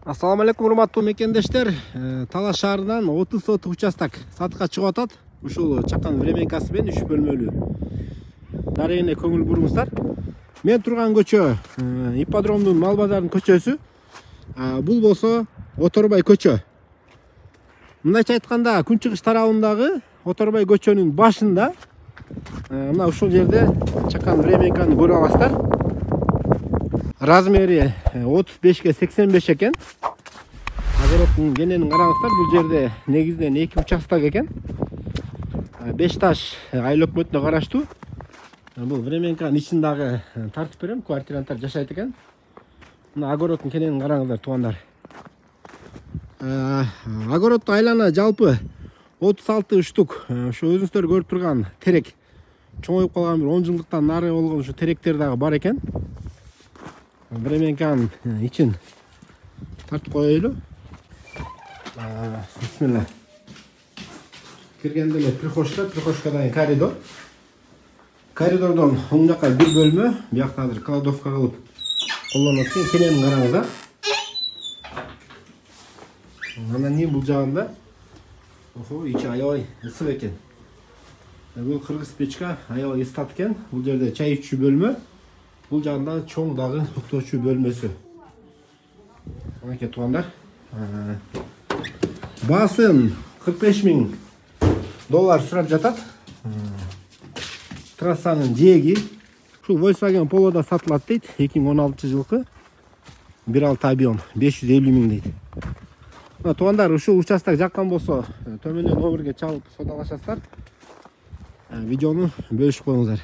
Assalamu alaikum урматтуу мекендештер. Талас шаарынан 30 соток участок сатыкка чыгып атат. Ушул чакан временкасы менен 3 бөлмөлүү. Дарегине көңүл буруңуздар. Мен турган көчө ипподромдун мал базарынын көчөсү. Бул болсо Оторбай көчө. Мындайча айтканда күн чыгыш тарабындагы Оторбай көчөнүн башында мына ушул жерде чакан временканы көрүп аласыздар. Размери 35-ге 85 экен. Огороддун кененин караңыздар, бул жерде негизинен 2 участок экен. 5 таш айыл өкмөтүнө караштуу. Бул временканын ичиндагы тартып берем, квартиранттар жашайт экен. Мына огороддун кененин караңыздар, туугандар. Огороддо айлана жалпы 36 штук. Ошо өзүңүздөр көрүп турган терек. Чоңоюп калган бир 10 жылдыктан нары болгон ушу теректер дагы бар экен. Временканын ичин тартып коелу. Бисмилла. Киргенде эле прихожкадан коридор. Коридордон оң жакка бир бөлмө, биякта азыр кладовка кылып колдонот экен. Кененин караңыздар. Анан кийин бул жагында ичи аябай ысык экен. Бул кыргыз печка аябай ыстат экен. Бул жерде чай ичүү бөлмө. Бул жагында чоң дагы уктоочу бөлмөсү. Мынакей туугандар. Баасын $45,000 сурап жатат. Трассанын жээги ушул Volkswagen Polo'да сатылат дейт. 2016 жылкы 1.6 объем 550,000 дейт. Туугандар, ушул участок жаккан болсо төмөндөн номерге чалып содалашасыздар. Видеону бөлүшүп коюңуздар.